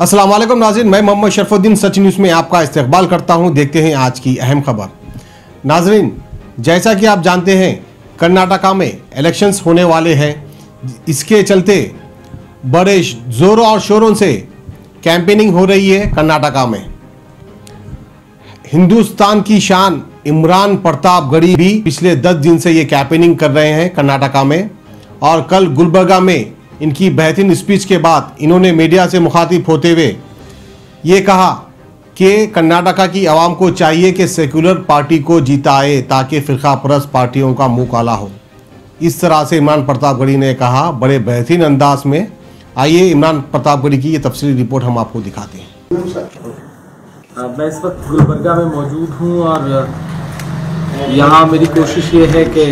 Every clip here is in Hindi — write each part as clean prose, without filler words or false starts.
अस्सलाम वालेकुम नाज़रीन, मैं मोहम्मद शरफुद्दीन सच न्यूज़ में आपका इस्तकबाल करता हूं। देखते हैं आज की अहम खबर। नाज़रीन, जैसा कि आप जानते हैं कर्नाटका में इलेक्शंस होने वाले हैं। इसके चलते बड़े ज़ोरों और शोरों से कैंपेनिंग हो रही है कर्नाटका में। हिंदुस्तान की शान इमरान प्रतापगढ़ी भी पिछले 10 दिन से ये कैंपेनिंग कर रहे हैं कर्नाटका में, और कल गुलबर्गा में इनकी बेहतरीन स्पीच के बाद इन्होंने मीडिया से मुखातिब होते हुए ये कहा कि कर्नाटका की आवाम को चाहिए कि सेकुलर पार्टी को जिताए ताकि फ़िरका परस्त पार्टियों का मुंह काला हो। इस तरह से इमरान प्रतापगढ़ी ने कहा बड़े बेहतरीन अंदाज में। आइए इमरान प्रतापगढ़ी की ये तफसीली रिपोर्ट हम आपको दिखाते हैं। मैं इस वक्त गुलबर्गा में मौजूद हूँ और यहाँ मेरी कोशिश ये है कि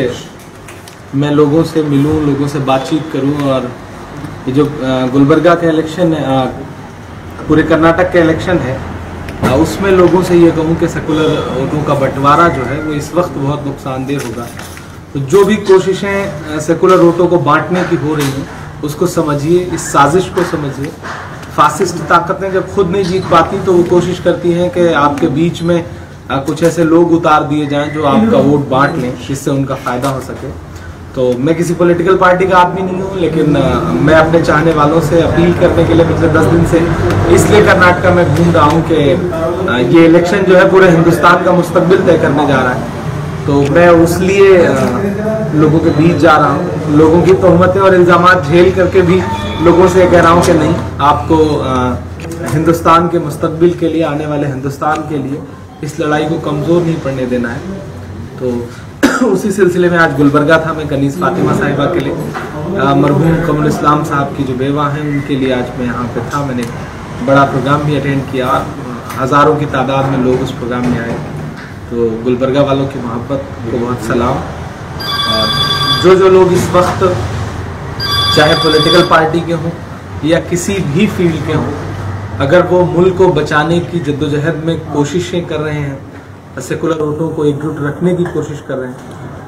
मैं लोगों से मिलूँ, लोगों से बातचीत करूँ। और ये जो गुलबर्गा का इलेक्शन है, पूरे कर्नाटक का इलेक्शन है, उसमें लोगों से ये कहूँ कि सेकुलर वोटों का बंटवारा जो है वो इस वक्त बहुत नुकसानदेह होगा। तो जो भी कोशिशें सेकुलर वोटों को बांटने की हो रही हैं उसको समझिए, इस साजिश को समझिए। फासिस्ट ताकतें जब खुद नहीं जीत पाती तो वो कोशिश करती हैं कि आपके बीच में कुछ ऐसे लोग उतार दिए जाएं जो आपका वोट बांट लें, जिससे उनका फ़ायदा हो सके। तो मैं किसी पॉलिटिकल पार्टी का आदमी नहीं हूँ, लेकिन मैं अपने चाहने वालों से अपील करने के लिए पिछले 10 दिन से इसलिए कर्नाटका में घूम रहा हूँ कि ये इलेक्शन जो है पूरे हिंदुस्तान का मुस्तकबिल तय करने जा रहा है। तो मैं उसलिए लोगों के बीच जा रहा हूँ। लोगों की तोहमतें और इल्ज़ामात झेल करके भी लोगों से कह रहा हूँ कि नहीं, आपको हिंदुस्तान के मुस्तकबिल के लिए, आने वाले हिंदुस्तान के लिए इस लड़ाई को कमज़ोर नहीं पड़ने देना है। तो उसी सिलसिले में आज गुलबर्गा था मैं कनीज़ फातिमा साहिबा के लिए। मरहूम कमरुल इस्लाम साहब की जो बेवा हैं उनके लिए आज मैं यहाँ पे था। मैंने बड़ा प्रोग्राम भी अटेंड किया, हज़ारों की तादाद में लोग उस प्रोग्राम में आए। तो गुलबर्गा वालों की मोहब्बत को बहुत सलाम। और जो लोग इस वक्त चाहे पॉलिटिकल पार्टी के हों या किसी भी फील्ड के हों, अगर वो मुल्क को बचाने की जद्दोजहद में कोशिशें कर रहे हैं, सेकुलर वोटों को एकजुट रखने की कोशिश कर रहे हैं,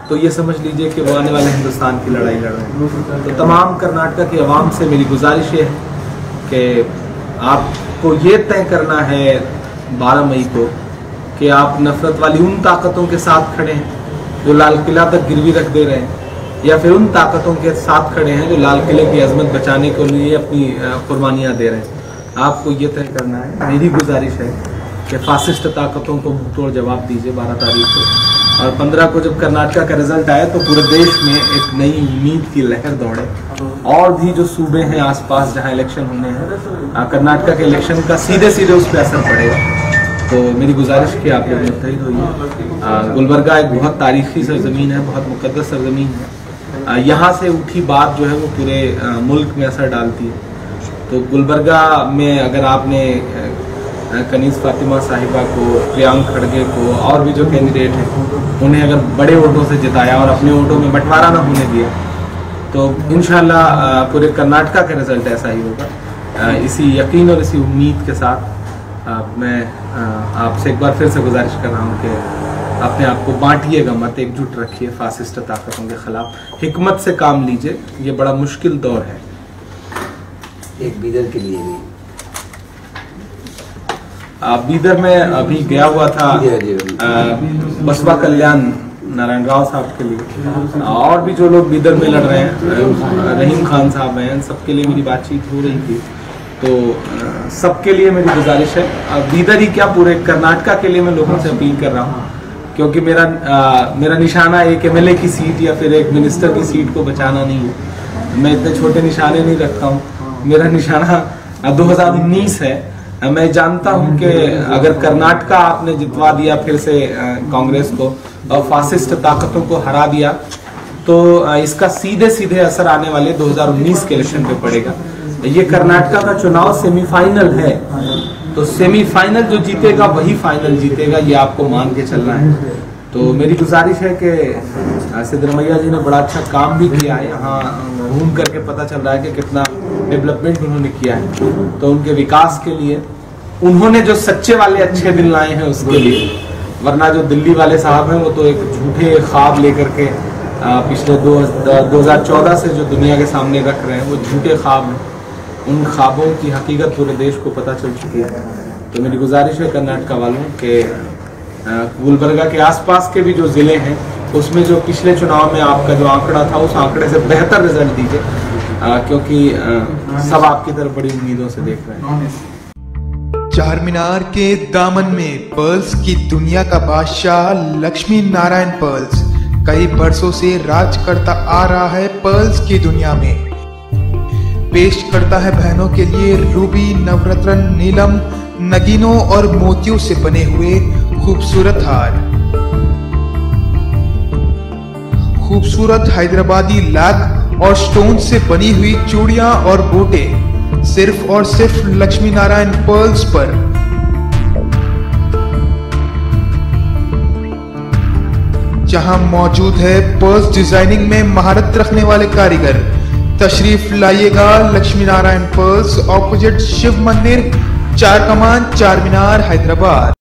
तो ये समझ लीजिए कि वो आने वाले हिंदुस्तान की लड़ाई लड़ रहे हैं। तो तमाम कर्नाटका की आवाम से मेरी गुजारिश ये है कि आपको ये तय करना है 12 मई को कि आप नफरत वाली उन ताकतों के साथ खड़े हैं जो लाल किला तक गिरवी रख दे रहे हैं, या फिर उन ताकतों के साथ खड़े हैं जो लाल किले की अजमत बचाने के लिए अपनी कुर्बानियाँ दे रहे हैं। आपको ये तय करना है। मेरी गुजारिश है कि फासिस्ट ताकतों को मुंहतोड़ जवाब दीजिए 12 तारीख को। और 15 को जब कर्नाटका का रिजल्ट आए तो पूरे देश में एक नई उम्मीद की लहर दौड़े। और भी जो सूबे हैं आसपास जहां इलेक्शन होने हैं, कर्नाटका के इलेक्शन का सीधे सीधे उस पर असर पड़ेगा। तो मेरी गुजारिश कि आप लोग मुत्तहिद होइए। गुलबर्गा एक बहुत तारीखी सरजमीन है, बहुत मुकद्दस सरजमीन है। यहाँ से उठी बात जो है वो पूरे मुल्क में असर डालती है। तो गुलबर्गा में अगर आपने कनीज़ फातिमा साहिबा को, प्रियांक खड़गे को और भी जो कैंडिडेट हैं उन्हें अगर बड़े वोटों से जिताया और अपने वोटों में बंटवारा ना होने दिया तो इंशाल्लाह पूरे कर्नाटका का रिजल्ट ऐसा ही होगा। इसी यकीन और इसी उम्मीद के साथ मैं आपसे एक बार फिर से गुजारिश कर रहा हूँ कि अपने आप को बांटिएगा मत, एकजुट रखिए फासिस्ट ताकतों के खिलाफ। हिकमत से काम लीजिए, ये बड़ा मुश्किल दौर है। एक बीदर के लिए भी बीदर में अभी गया हुआ था बसवा कल्याण नारायण राव साहब के लिए, और भी जो लोग बीदर में लड़ रहे हैं, रहीम खान साहब हैं, सबके लिए मेरी बातचीत हो रही थी। तो सबके लिए मेरी गुजारिश है, बीदर ही क्या पूरे कर्नाटका के लिए मैं लोगों से अपील कर रहा हूँ, क्योंकि मेरा निशाना एक MLA की सीट या फिर एक मिनिस्टर की सीट को बचाना नहीं है। मैं इतने छोटे निशाने नहीं रखता हूँ। मेरा निशाना 2019 है। मैं जानता हूं कि अगर कर्नाटका आपने जितवा दिया फिर से कांग्रेस को और फासिस्ट ताकतों को हरा दिया तो इसका सीधे सीधे असर आने वाले 2019 के इलेक्शन पे पड़ेगा। ये कर्नाटका का चुनाव सेमीफाइनल है, तो सेमीफाइनल जो जीतेगा वही फाइनल जीतेगा, ये आपको मान के चलना है। तो मेरी गुजारिश है कि सिद्धरमैया जी ने बड़ा अच्छा काम भी किया है। यहाँ घूम करके पता चल रहा है कि कितना डेवलपमेंट उन्होंने किया है। तो उनके विकास के लिए उन्होंने जो सच्चे वाले अच्छे दिन लाए हैं उसके लिए, वरना जो दिल्ली वाले साहब हैं वो तो एक झूठे ख्वाब लेकर के पिछले 2014 से जो दुनिया के सामने रख रहे हैं वो झूठे ख्वाब हैं। उन ख्वाबों की हकीकत पूरे देश को पता चल चुकी है। तो मेरी गुजारिश है कर्नाटका वालों के गुलबर्गा के आसपास के भी जो ज़िले हैं उसमें जो पिछले चुनाव में आपका जो आंकड़ा था उस आंकड़े से बेहतर रिजल्ट दीजिए, क्योंकि सब आपकी तरफ बड़ी उम्मीदों से देख रहे हैं। चार मीनार के दामन में पर्ल्स की दुनिया का बादशाह लक्ष्मी नारायण पर्ल्स कई बरसों से राज करता आ रहा है पर्ल्स की दुनिया में। पेश करता है बहनों के लिए रूबी, नवरत्न, नीलम, नगीनों और मोतियों से बने हुए खूबसूरत हार, खूबसूरत हैदराबादी लैक और स्टोन से बनी हुई चूड़ियां और बोटे सिर्फ और सिर्फ लक्ष्मी नारायण पर्ल्स पर। जहां मौजूद है पर्ल्स डिजाइनिंग में महारत रखने वाले कारीगर। तशरीफ लाइएगा लक्ष्मी नारायण पर्ल्स, ऑपोजिट शिव मंदिर, चार कमान, चार मीनार, हैदराबाद।